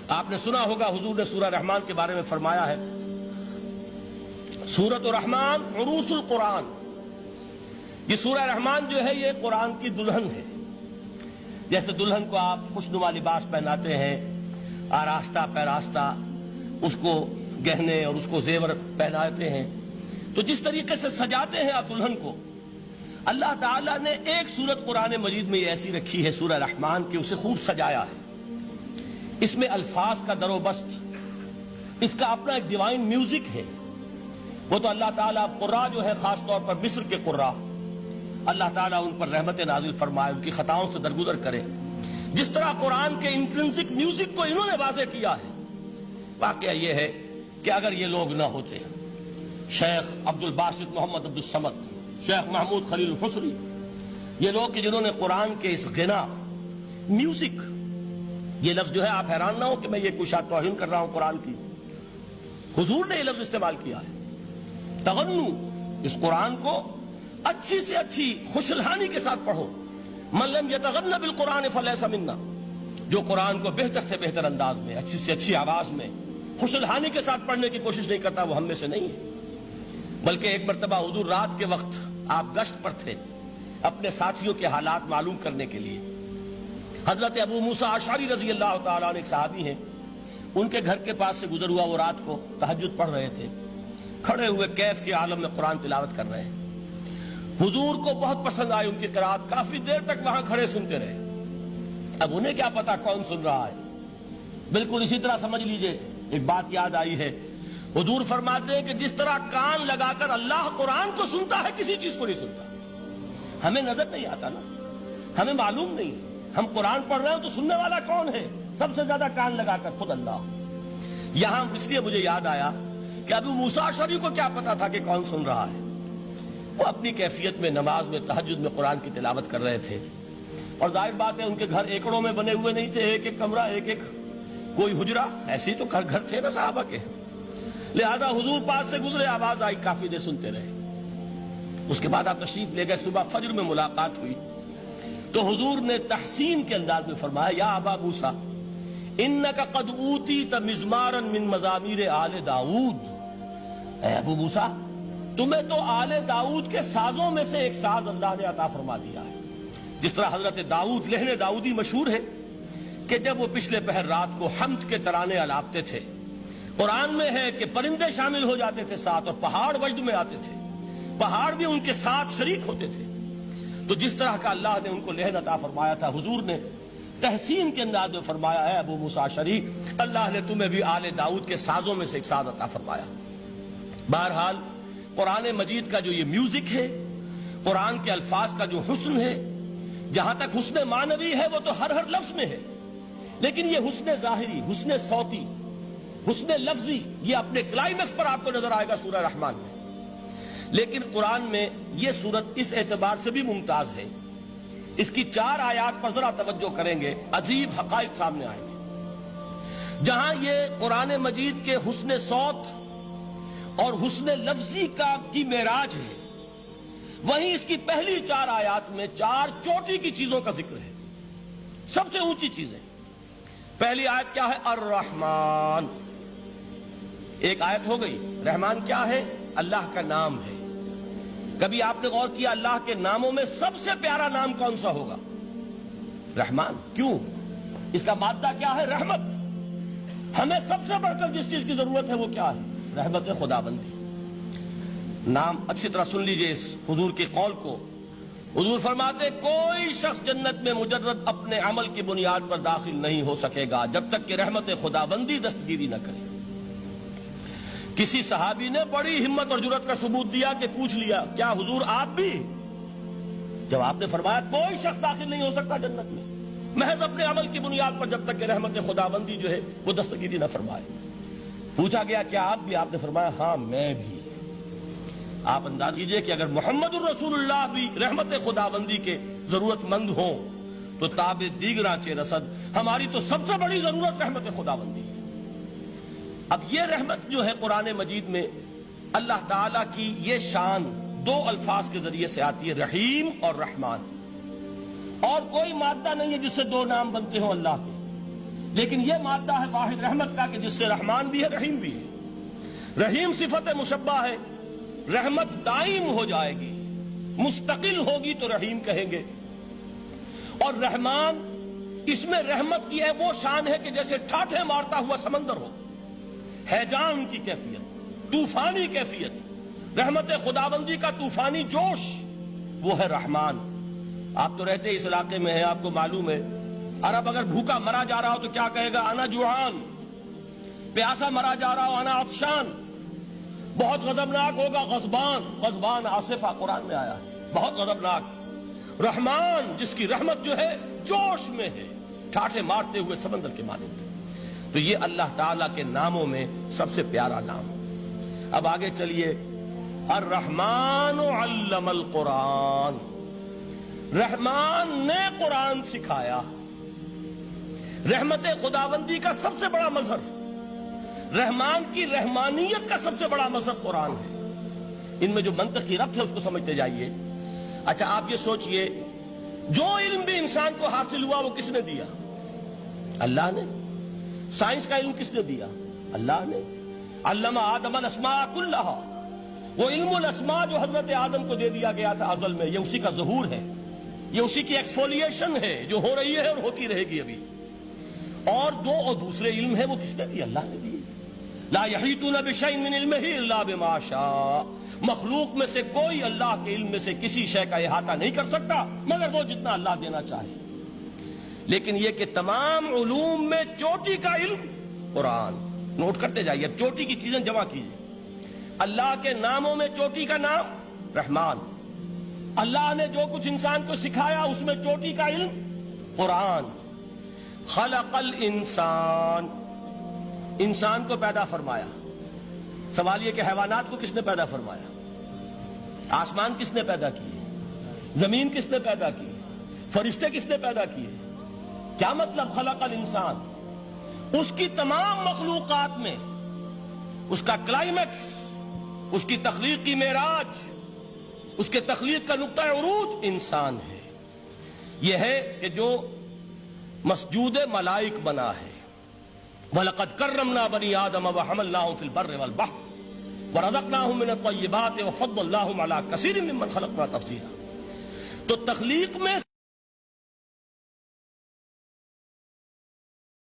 آپ نے سنا ہوگا حضور نے سورہ رحمان کے بارے میں فرمایا ہے، سورۃ الرحمان عروس القرآن. یہ سورہ رحمان جو ہے یہ قرآن کی دلہن ہے. جیسے دلہن کو آپ خوشنما لباس پہناتے ہیں، آراستہ پیراستہ اس کو گہنے اور اس کو زیور پہناتے ہیں، تو جس طریقے سے سجاتے ہیں آپ دلہن کو، اللہ تعالیٰ نے ایک سورت قرآن مجید میں یہ ایسی رکھی ہے سورہ رحمان کہ اسے خوب سجایا ہے. اس میں الفاظ کا در و بست، اس کا اپنا ایک ڈیوائن میوزک ہے. وہ تو اللہ تعالیٰ قراء جو ہے خاص طور پر مصر کے قراء، اللہ تعالیٰ ان پر رحمت نازل فرمائے، ان کی خطاؤں سے درگزر کرے. جس طرح قرآن کے انٹرنسک میوزک کو انہوں نے واضح کیا ہے. واقعہ یہ ہے کہ اگر یہ لوگ نہ ہوتے، شیخ عبد الباسط محمد عبد الصمد، شیخ محمود خلیل الحصری، یہ لوگ کہ جنہوں نے قرآن کے اس غنا، میوزک، یہ لفظ جو ہے آپ حیران نہ ہو کہ میں یہ کوئی شاید توہین کر رہا ہوں قرآن کی، حضور نے یہ لفظ استعمال کیا ہے. تغنو، اس قرآن کو اچھی سے اچھی خوشلہانی کے ساتھ پڑھو. من لم یتغن بالقرآن فلیس منا، جو قرآن کو بہتر سے بہتر انداز میں، اچھی سے اچھی آواز میں، خوشلہانی کے ساتھ پڑھنے کی کوشش نہیں کرتا، وہ ہم میں سے نہیں ہے. بلکہ ایک مرتبہ حضور رات کے وقت آپ گشت پر تھے اپنے ساتھیوں کے حالات معلوم کرنے کے لیے. حضرت ابو موسیٰ اشعری رضی اللہ تعالیٰ عنہ ایک صحابی ہیں، ان کے گھر کے پاس سے گزر ہوا، وہ رات کو تہجد پڑھ رہے تھے، کھڑے ہوئے کیف کے عالم میں قرآن تلاوت کر رہے ہیں. حضور کو بہت پسند آئی ان کی قرآت، کافی دیر تک وہاں کھڑے سنتے رہے. اب انہیں کیا پتا کون سن رہا ہے. بالکل اسی طرح سمجھ لیجئے ایک بات یاد آئی ہے. حضور فرماتے ہیں کہ جس طرح کان لگا کر اللہ قرآن کو سنتا ہے، کسی چیز کو نہیں سنتا. ہمیں نظر نہیں آتا نا، ہمیں معلوم نہیں. ہم قرآن پڑھ رہے ہیں تو سننے والا کون ہے؟ سب سے زیادہ کان لگا کر خود اللہ. یہاں اس لیے مجھے یاد آیا کہ ابو موسیٰ اشعری کو کیا پتا تھا کہ کون سن رہا ہے. وہ اپنی کیفیت میں نماز میں تہجد میں قرآن کی تلاوت کر رہے تھے، اور ظاہر بات ہے ان کے گھر ایکڑوں میں بنے ہوئے نہیں تھے، ایک ایک کمرہ، ایک ایک کوئی حجرہ، ایسے ہی تو گھر تھے نا صحابہ کے. لہذا حضور پاس سے گزرے، آواز آئی، کافی دیر سنتے رہے. اس کے بعد آپ تشریف لے گئے، صبح فجر میں ملاقات ہوئی تو حضور نے تحسین کے انداز میں فرمایا، یا ابا موسیٰ انک قد اوتیت مزمارا من مزامیر آل داؤد. اے ابو موسیٰ، تمہیں تو آل داؤد کے سازوں میں سے ایک ساز اللہ نے عطا فرما دیا ہے. جس طرح حضرت داؤد، لہن داؤدی مشہور ہے کہ جب وہ پچھلے پہر رات کو حمد کے ترانے الاپتے تھے، قرآن میں ہے کہ پرندے شامل ہو جاتے تھے ساتھ، اور پہاڑ وجد میں آتے تھے، پہاڑ بھی ان کے ساتھ شریک ہوتے تھے. تو جس طرح کا اللہ نے ان کو لہن عطا فرمایا تھا، حضور نے تحسین کے انداز میں فرمایا، اے ابو موسیٰ اشعری، اللہ نے تمہیں بھی آل داؤد کے سازوں میں سے ایک ساز عطا فرمایا. بہرحال قرآن مجید کا جو یہ میوزک ہے، قرآن کے الفاظ کا جو حسن ہے، جہاں تک حسن معنوی ہے وہ تو ہر لفظ میں ہے، لیکن یہ حسن ظاہری، حسن صوتی، حسن لفظی، یہ اپنے کلائمیکس پر آپ کو نظر آئے گا سورہ رحمان میں. لیکن قرآن میں یہ سورت اس اعتبار سے بھی ممتاز ہے، اس کی 4 آیات پر ذرا توجہ کریں گے، عجیب حقائق سامنے آئیں گے. جہاں یہ قرآن مجید کے حسن صوت اور حسن لفظی کی معراج ہے، وہیں اس کی پہلی 4 آیات میں 4 چوٹی کی چیزوں کا ذکر ہے، سب سے اونچی چیزیں. پہلی آیت کیا ہے؟ الرحمن. ایک آیت ہو گئی. رحمان کیا ہے؟ اللہ کا نام ہے. کبھی آپ نے غور کیا اللہ کے ناموں میں سب سے پیارا نام کون سا ہوگا؟ رحمان. کیوں؟ اس کا مادہ کیا ہے؟ رحمت. ہمیں سب سے بڑھ کر جس چیز کی ضرورت ہے وہ کیا ہے؟ رحمت خداوندی. نام اچھی طرح سن لیجئے اس حضور کے قول کو. حضور فرماتے کوئی شخص جنت میں مجرد اپنے عمل کی بنیاد پر داخل نہیں ہو سکے گا جب تک کہ رحمت خداوندی دستگیری نہ کرے. کسی صحابی نے بڑی ہمت اور جرأت کا ثبوت دیا کہ پوچھ لیا، کیا حضور آپ بھی؟ جب آپ نے فرمایا کوئی شخص داخل نہیں ہو سکتا جنت میں محض اپنے عمل کی بنیاد پر جب تک کہ رحمت خداوندی جو ہے وہ دستگیری نہ فرمائے. پوچھا گیا کیا آپ بھی؟ آپ نے فرمایا ہاں میں بھی. آپ انداز کیجئے کہ اگر محمد الرسول اللہ بھی رحمت خداوندی کے ضرورت مند ہوں تو تاب دیگراں چے رسد، ہماری تو سب سے بڑی ضرورت رحمت خداوندی ہے. اب یہ رحمت جو ہے قرآن مجید میں اللہ تعالیٰ کی یہ شان 2 الفاظ کے ذریعے سے آتی ہے، رحیم اور رحمان. اور کوئی مادہ نہیں ہے جس سے 2 نام بنتے ہوں اللہ کے. لیکن یہ مادہ ہے واحد رحمت کا کہ جس سے رحمان بھی ہے رحیم بھی ہے۔ رحیم صفت مشبہ ہے، رحمت دائم ہو جائے گی، مستقل ہوگی تو رحیم کہیں گے، اور رحمان اس میں رحمت کی ہے وہ شان ہے کہ جیسے ٹھاٹھے مارتا ہوا سمندر ہو، ہیجان کی کیفیت، طوفانی کیفیت، رحمت خداوندی کا طوفانی جوش، وہ ہے رحمان۔ آپ تو رہتے اس علاقے میں ہیں، آپ کو معلوم ہے عرب اگر بھوکا مرا جا رہا ہو تو کیا کہے گا؟ انا جوعان۔ پیاسا مرا جا رہا ہو انا عطشان۔ بہت غضبناک ہوگا غضبان، غضبان آصفہ قرآن میں آیا ہے، بہت غضبناک۔ رحمان جس کی رحمت جو ہے جوش میں ہے، ٹھاٹھے مارتے ہوئے سمندر کے مانند۔ تو یہ اللہ تعالیٰ کے ناموں میں سب سے پیارا نام۔ اب آگے چلیے، الرحمن علم القرآن، رحمان نے قرآن سکھایا۔ رحمت خداوندی کا سب سے بڑا مظہر، رحمان کی رحمانیت کا سب سے بڑا مظہر قرآن ہے۔ ان میں جو منطقی ربط ہے اس کو سمجھتے جائیے۔ اچھا آپ یہ سوچئے، جو علم بھی انسان کو حاصل ہوا وہ کس نے دیا؟ اللہ نے۔ سائنس کا علم کس نے دیا؟ اللہ نے۔ علم آدم الاسماء کلہا، وہ علم الاسماء جو حضرت آدم کو دے دیا گیا تھا ازل میں، یہ اسی کا ظہور ہے، یہ اسی کی ایکسفولیشن ہے جو ہو رہی ہے اور ہوتی رہے گی ابھی۔ اور دوسرے علم ہے وہ کس نے دیے؟ اللہ نے دیے۔ لا یحیطون بشیء من علمہ الا بما شاء، مخلوق میں سے کوئی اللہ کے علم میں سے کسی شے کا احاطہ نہیں کر سکتا مگر وہ جتنا اللہ دینا چاہے۔ لیکن یہ کہ تمام علوم میں چوٹی کا علم قرآن۔ نوٹ کرتے جائیے، اب چوٹی کی چیزیں جمع کیجیے۔ اللہ کے ناموں میں چوٹی کا نام رحمان، اللہ نے جو کچھ انسان کو سکھایا اس میں چوٹی کا علم قرآن۔ خلق الانسان، انسان کو پیدا فرمایا۔ سوال یہ کہ حیوانات کو کس نے پیدا فرمایا؟ آسمان کس نے پیدا کیے؟ زمین کس نے پیدا کی؟ فرشتے کس نے پیدا کیے؟ کیا مطلب خلق الانسان؟ اس کی تمام مخلوقات میں اس کا کلائمیکس، اس کی تخلیق کی معراج، اس کے تخلیق کا نقطہ عروج انسان ہے۔ یہ ہے کہ جو مسجود ملائک بنا ہے۔ وَلَقَدْ كَرَّمْنَا بَنِي آدَمَ وَحَمَلْنَاهُمْ فِي الْبَرِّ وَالْبَحْرِ وَرَزَقْنَاهُمْ مِنَ الطَّيِّبَاتِ وَفَضَّلْنَاهُمْ عَلَى كَثِيرٍ مِّمَّنْ خَلَقْنَا تَفْضِيلًا۔ تو تخلیق میں